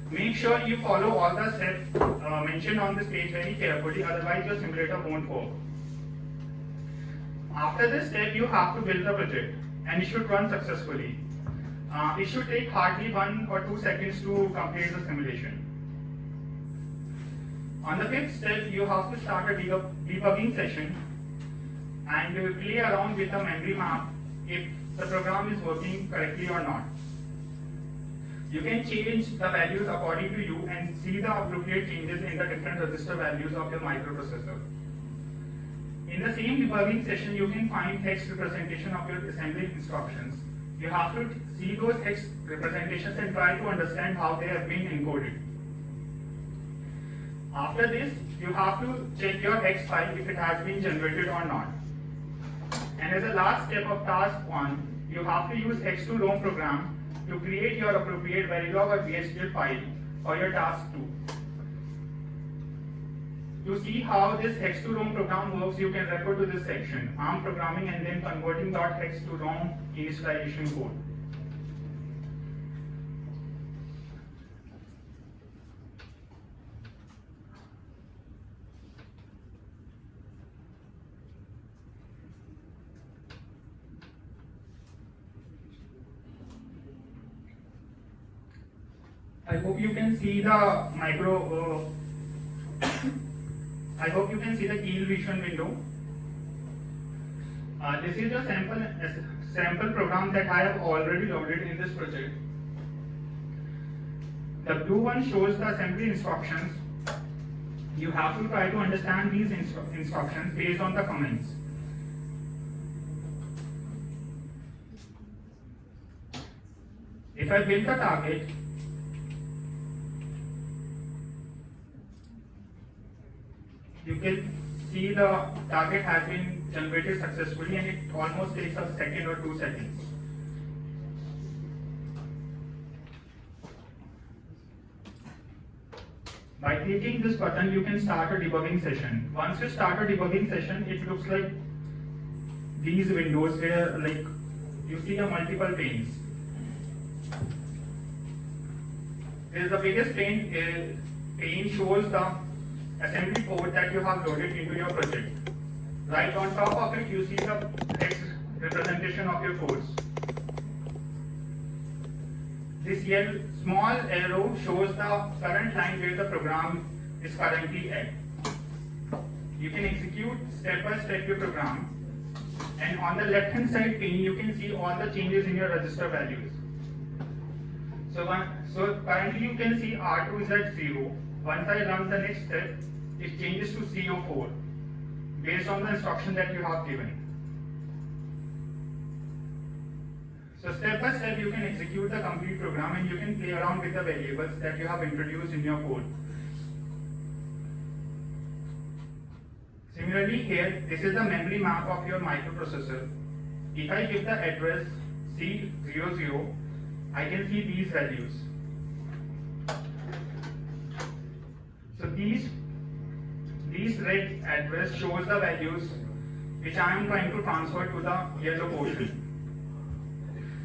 Make sure you follow all the steps mentioned on this page very carefully, otherwise your simulator won't work. After this step, you have to build the project and it should run successfully. It should take hardly 1 or 2 seconds to complete the simulation. On the fifth step, you have to start a debugging session and play around with the memory map if the program is working correctly or not. You can change the values according to you and see the appropriate changes in the different register values of your microprocessor. In the same debugging session, you can find text representation of your assembly instructions. You have to see those text representations and try to understand how they have been encoded. After this, you have to check your text file if it has been generated or not. And as a last step of task 1, you have to use X2ROM program to create your appropriate Verilog or VHDL file for your task 2. To see how this X2ROM program works, you can refer to this section, ARM programming and then converting .x to ROM initialization code. I hope you can see the I hope you can see the Keel Vision window. This is a sample program that I have already loaded in this project. The blue one shows the assembly instructions. You have to try to understand these instructions based on the comments. If I build the target, you can see the target has been generated successfully and it almost takes a second or 2 seconds. By clicking this button, you can start a debugging session. Once you start a debugging session, it looks like these windows where you see the multiple panes. This the biggest pane shows the assembly code that you have loaded into your project. Right on top of it, you see the text representation of your codes. This yellow small arrow shows the current line where the program is currently at. You can execute step by step your program, and on the left hand side pane you can see all the changes in your register values. So currently you can see R2 is at 0. Once I run the next step, it changes to CO4 based on the instruction that you have given. So step by step you can execute the complete program and you can play around with the variables that you have introduced in your code. Similarly here, this is the memory map of your microprocessor. If I give the address C00, I can see these values. So these red address shows the values which I am trying to transfer to the yellow portion.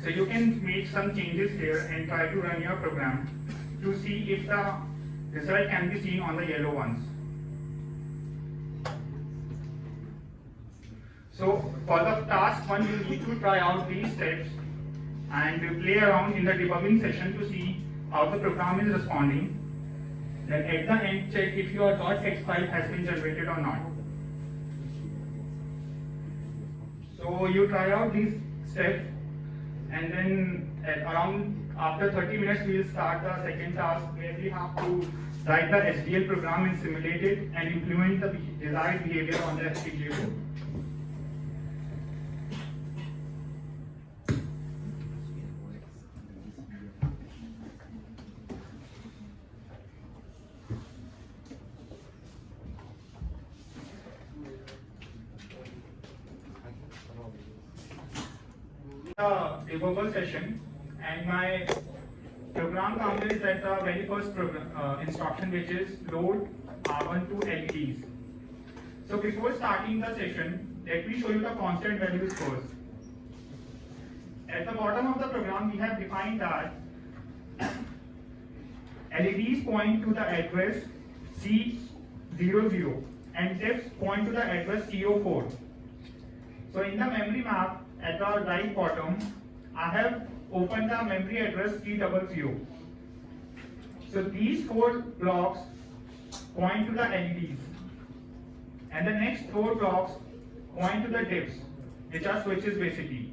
So you can make some changes here and try to run your program to see if the result can be seen on the yellow ones. So for the task 1, you need to try out these steps and play around in the debugging session to see how the program is responding. Then at the end, check if your .x file has been generated or not. So you try out these steps, and then after 30 minutes we will start the second task where we have to write the HDL program and simulate it and implement the desired behavior on the FPGA board. Debugger session, and my program counter is at the very first instruction, which is load R12 LEDs. So before starting the session, let me show you the constant values first. At the bottom of the program, we have defined that LEDs point to the address C00 and dips point to the address CO4. So in the memory map at the right bottom, I have opened the memory address C00. So these 4 blocks point to the LEDs, and the next 4 blocks point to the dips, which are switches basically.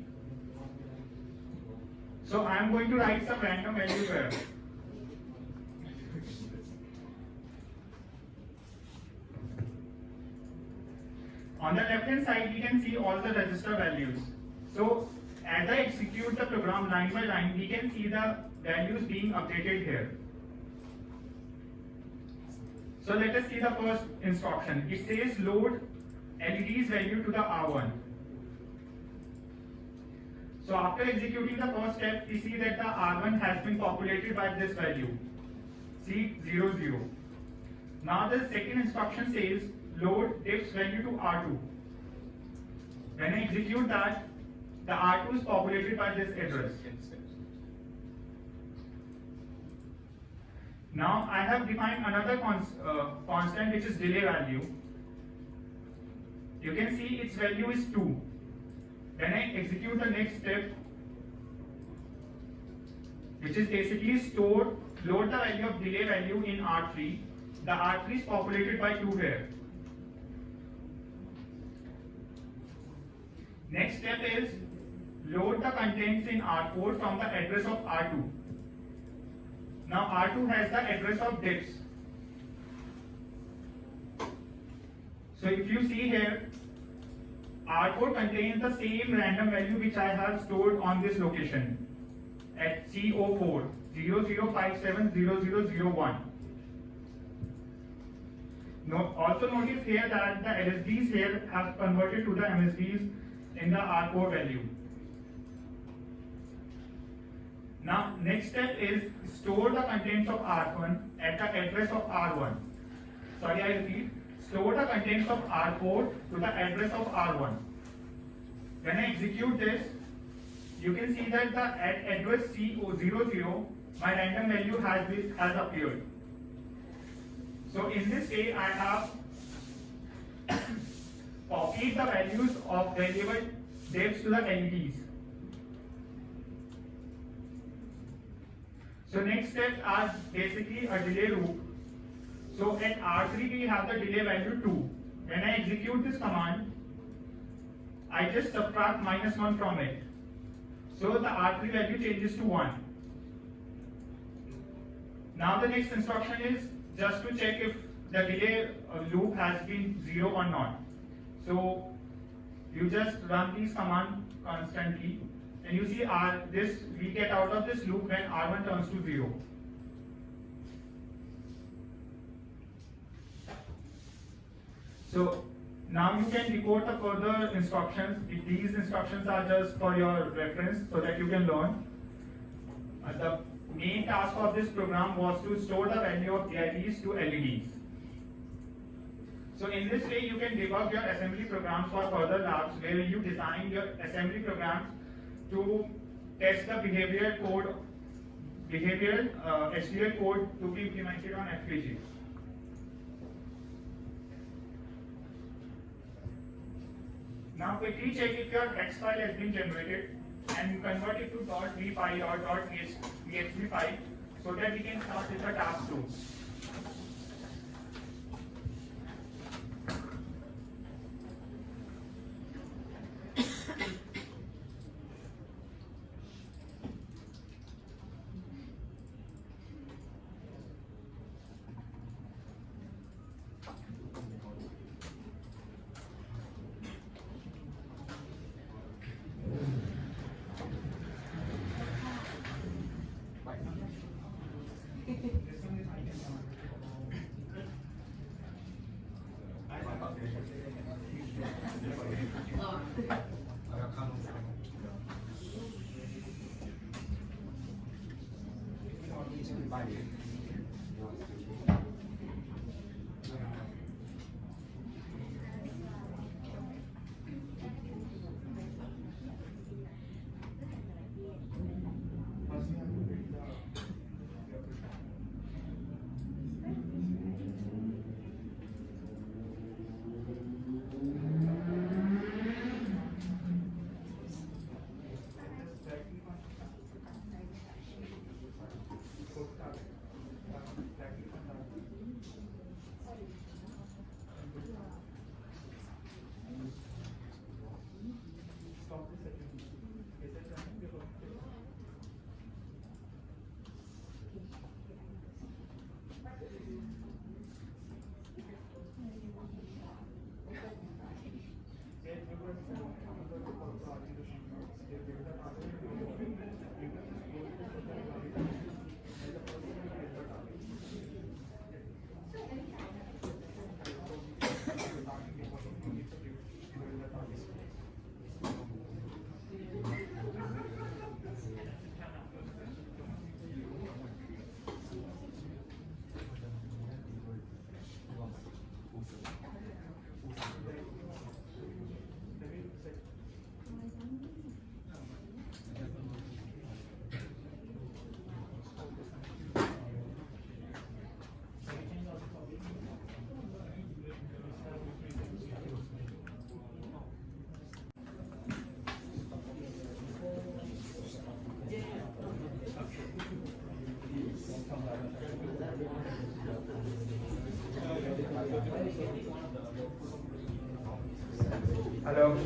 So I am going to write some random values here. On the left hand side, we can see all the register values. So as I execute the program line by line, we can see the values being updated here. So let us see the first instruction. It says load LED's value to the R1. So after executing the first step, we see that the R1 has been populated by this value, C00. Now the second instruction says load dips value to R2. When I execute that, the R2 is populated by this address. Now I have defined another constant, which is delay value. You can see its value is 2. When I execute the next step, which is basically load the value of delay value in R3, the R3 is populated by 2 here. Next step is load the contents in R4 from the address of R2. Now R2 has the address of dips. So if you see here, R4 contains the same random value which I have stored on this location at CO4 00570001. Also notice here that the LSBs here have converted to the MSBs in the R4 value. Now next step is store the contents of R1 at the address of R1. Sorry, I repeat. Store the contents of R4 to the address of R1. When I execute this, you can see that the at address C00, my random value has appeared. So in this way, I have copied the values of variable dips to the LEDs. So next step are basically a delay loop. So at R3 we have the delay value 2. When I execute this command, I just subtract -1 from it. So the R3 value changes to 1. Now the next instruction is just to check if the delay loop has been 0 or not. So you just run these commands constantly, and you see we get out of this loop when R1 turns to 0. So now you can decode the further instructions. These instructions are just for your reference so that you can learn. The main task of this program was to store the value of DIPs to LEDs. So in this way you can debug your assembly programs for further labs where you design your assembly programs to test the behavioral HDL code to be implemented on FPGA. Now quickly check if your text file has been generated and convert it to .v file or .php file so that we can start with the task 2. Hello.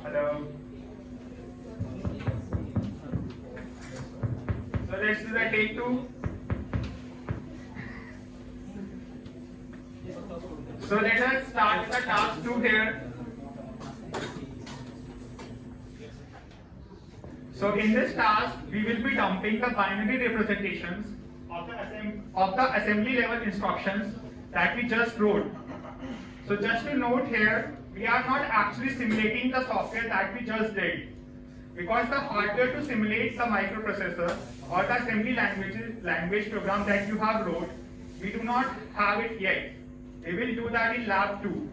Hello. So let's do the take two. So let us start the task 2 here. So in this task, we will be dumping the binary representations of the assembly level instructions that we just wrote. So just to note here, we are not actually simulating the software that we just did, because the hardware to simulate the microprocessor or the assembly language program that you have wrote, we do not have it yet. We will do that in lab 2.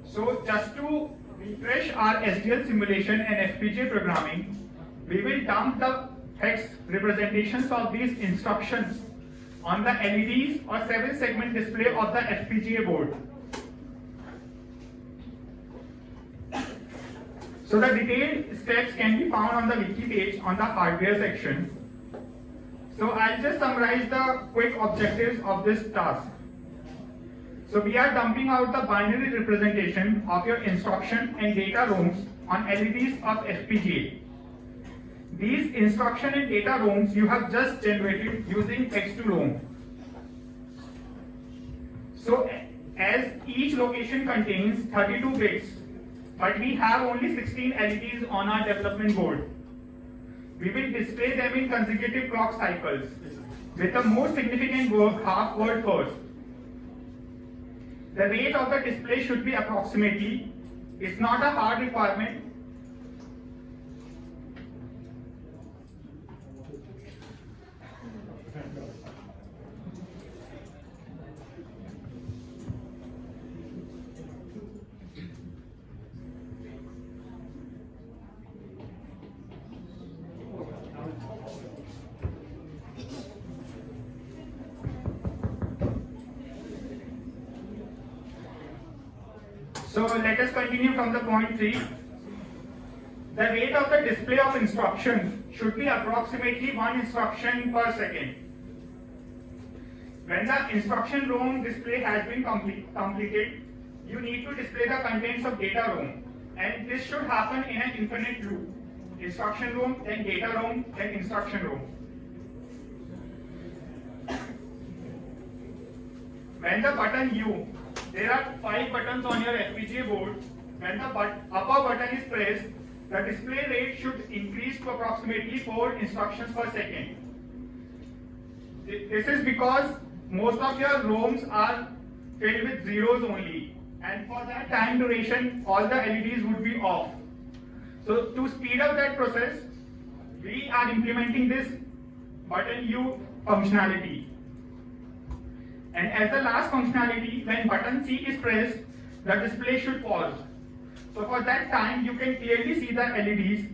So just to refresh our SDL simulation and FPGA programming, we will dump the hex representations of these instructions on the LEDs or 7-segment display of the FPGA board. So the detailed steps can be found on the wiki page on the hardware section. So I'll just summarize the quick objectives of this task. So we are dumping out the binary representation of your instruction and data ROMs on LEDs of FPGA. These instruction and data ROMs you have just generated using X2ROM. So as each location contains 32 bits, but we have only 16 LEDs on our development board, we will display them in consecutive clock cycles with the most significant half word first. The rate of the display should be approximately, it's not a hard requirement. So let us continue from the point 3. The rate of the display of instructions should be approximately 1 instruction per second. When the instruction ROM display has been completed, you need to display the contents of data ROM, and this should happen in an infinite loop. Instruction ROM, then data ROM, then instruction ROM. When the button U, there are 5 buttons on your FPGA board. When the upper button is pressed, the display rate should increase to approximately 4 instructions per second. This is because most of your ROMs are filled with zeros only, and for that time duration, all the LEDs would be off. So to speed up that process, we are implementing this button U functionality. And as the last functionality, when button C is pressed, the display should pause. So for that time, you can clearly see the LEDs.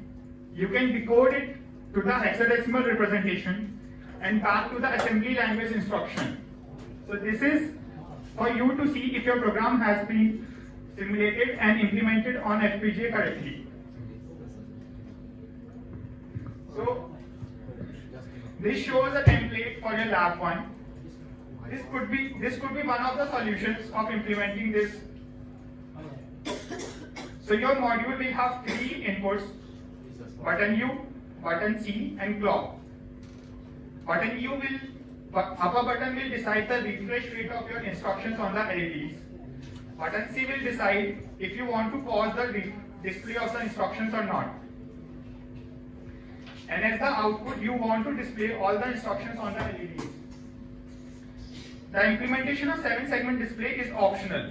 You can decode it to the hexadecimal representation and back to the assembly language instruction. So this is for you to see if your program has been simulated and implemented on FPGA correctly. So this shows a template for your lab 1. This could be one of the solutions of implementing this. So your module will have 3 inputs: button U, button C, and clock. Button U upper button will decide the refresh rate of your instructions on the LEDs. Button C will decide if you want to pause the display of the instructions or not. And as the output, you want to display all the instructions on the LEDs. The implementation of 7-segment display is optional.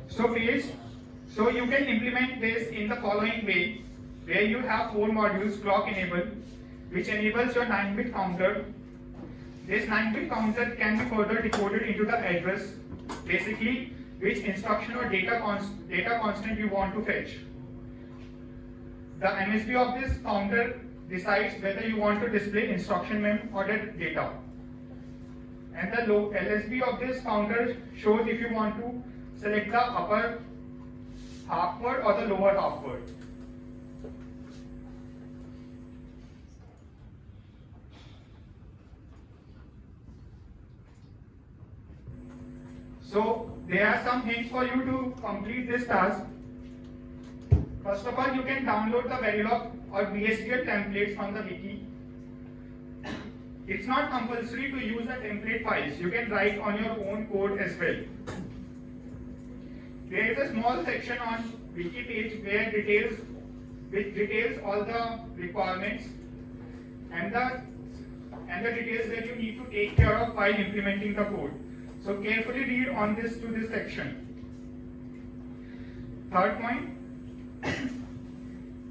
So you can implement this in the following way, where you have 4 modules clock enabled, which enables your 9-bit counter. This 9-bit counter can be further decoded into the address, basically which instruction or data constant you want to fetch. The MSB of this counter decides whether you want to display instruction mem or the data. And the LSB of this counter shows if you want to select the upper half word or the lower half word. So there are some hints for you to complete this task. First of all, you can download the Verilog or VSTL templates from the wiki. It's not compulsory to use the template files. You can write on your own code as well. There is a small section on wiki page which details all the requirements and the details that you need to take care of while implementing the code. So carefully read on this to this section. Third point,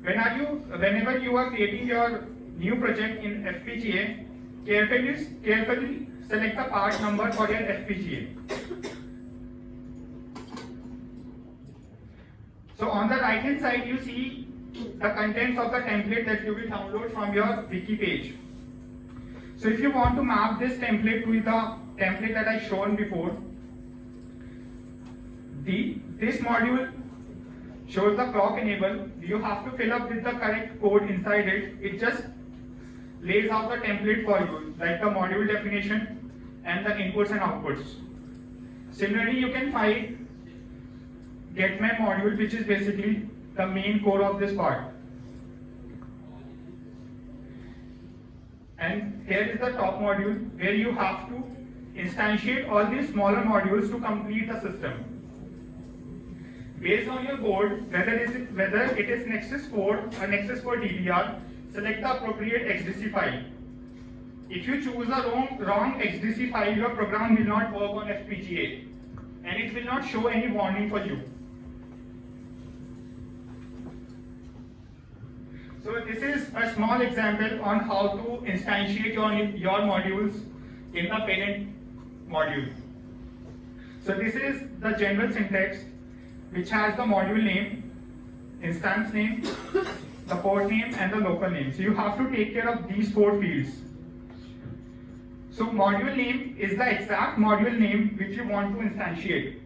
whenever you are creating your new project in FPGA, carefully select the part number for your FPGA. So on the right hand side you see the contents of the template that you will download from your wiki page. So if you want to map this template to the template that I shown before, this module shows the clock enable. You have to fill up with the correct code inside it. It just lays out the template for you, like the module definition and the inputs and outputs. Similarly, you can find getMem module, which is basically the main core of this part. And here is the top module where you have to instantiate all these smaller modules to complete the system. Based on your board, whether it is Nexus 4 or Nexus 4 DDR, select the appropriate XDC file. If you choose the wrong XDC file, your program will not work on FPGA and it will not show any warning for you. So this is a small example on how to instantiate your modules in the parent module. So this is the general syntax, which has the module name, instance name, the port name and the local name. So you have to take care of these 4 fields. So module name is the exact module name which you want to instantiate.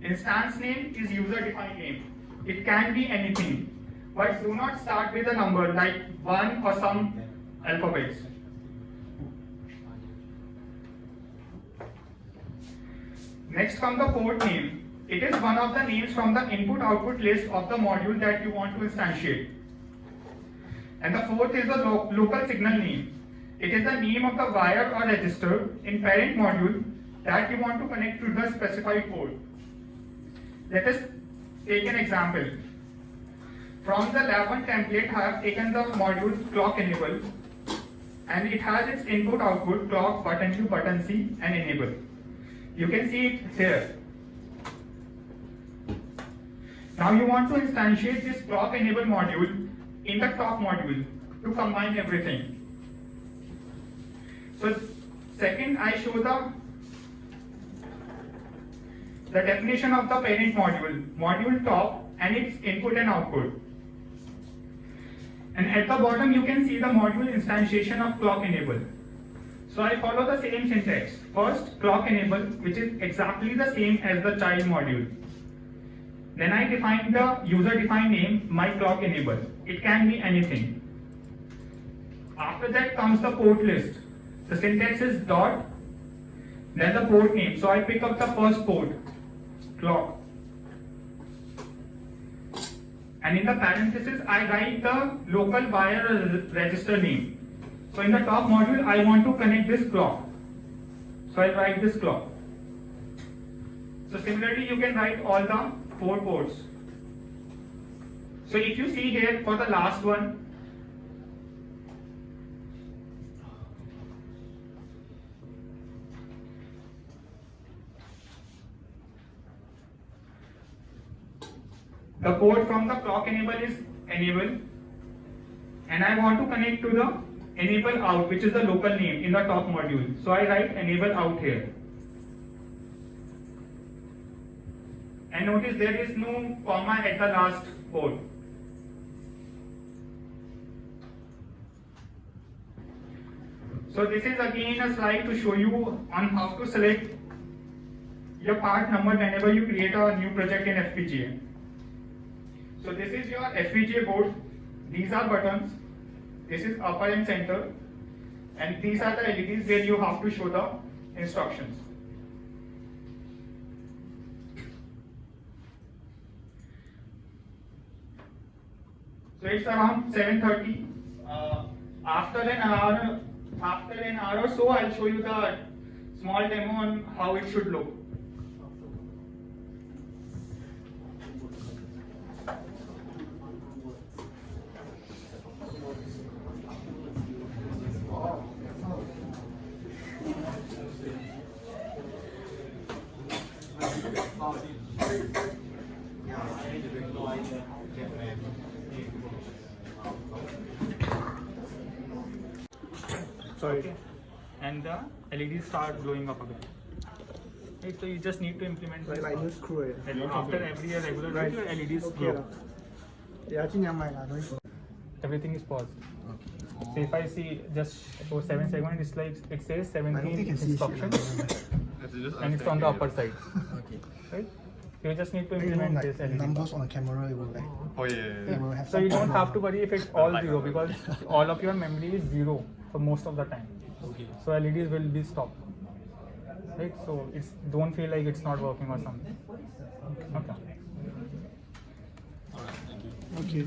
Instance name is user defined name. It can be anything, but do not start with a number like 1 or some alphabets. Next comes the port name. It is one of the names from the input-output list of the module that you want to instantiate. And the fourth is the local signal name. It is the name of the wire or register in parent module that you want to connect to the specified port. Let us take an example. From the lab 1 template, I have taken the module clock enable, and it has its input-output clock, button Q, button C, and enable. You can see it here. Now you want to instantiate this clock enable module in the top module to combine everything. So second, I show the definition of the parent module top and its input and output. And at the bottom you can see the module instantiation of clock enable. So I follow the same syntax. First, clock enable, which is exactly the same as the child module. Then I define the user defined name, my clock enable. It can be anything. After that comes the port list. The syntax is dot, then the port name. So I pick up the first port, clock. And in the parenthesis, I write the local wire register name. So in the top module, I want to connect this clock. So I write this clock. So similarly, you can write all the 4 ports. So if you see here for the last one, the port from the clock enable is enable, and I want to connect to the enable out, which is the local name in the top module. So I write enable out here. And notice there is no comma at the last port. So this is again a slide to show you on how to select your part number whenever you create a new project in FPGA. So this is your FPGA board. These are buttons. This is upper and center. And these are the LEDs where you have to show the instructions. So it's around 7:30. After an hour or so, I'll show you the small demo on how it should look. Sorry. Okay. And the LEDs start glowing up again. Right, so you just need to implement this. Like this screw it. And after every regular Right. your LEDs Okay glow. 了。也尽量买啦，可以。 Everything is paused. So if I see just for 7 seconds, it's like it says I don't 17 think I can see instructions and it's on the upper side. Okay. Right? You just need to Then you know, implement like this LED. numbers on the camera, it will like Oh yeah. it will have So you some don't have to worry if it's all like zero that. because all of your memory is zero for most of the time. Okay. So LEDs will be stopped. Right? So it's don't feel like it's not working or something. Okay. Okay.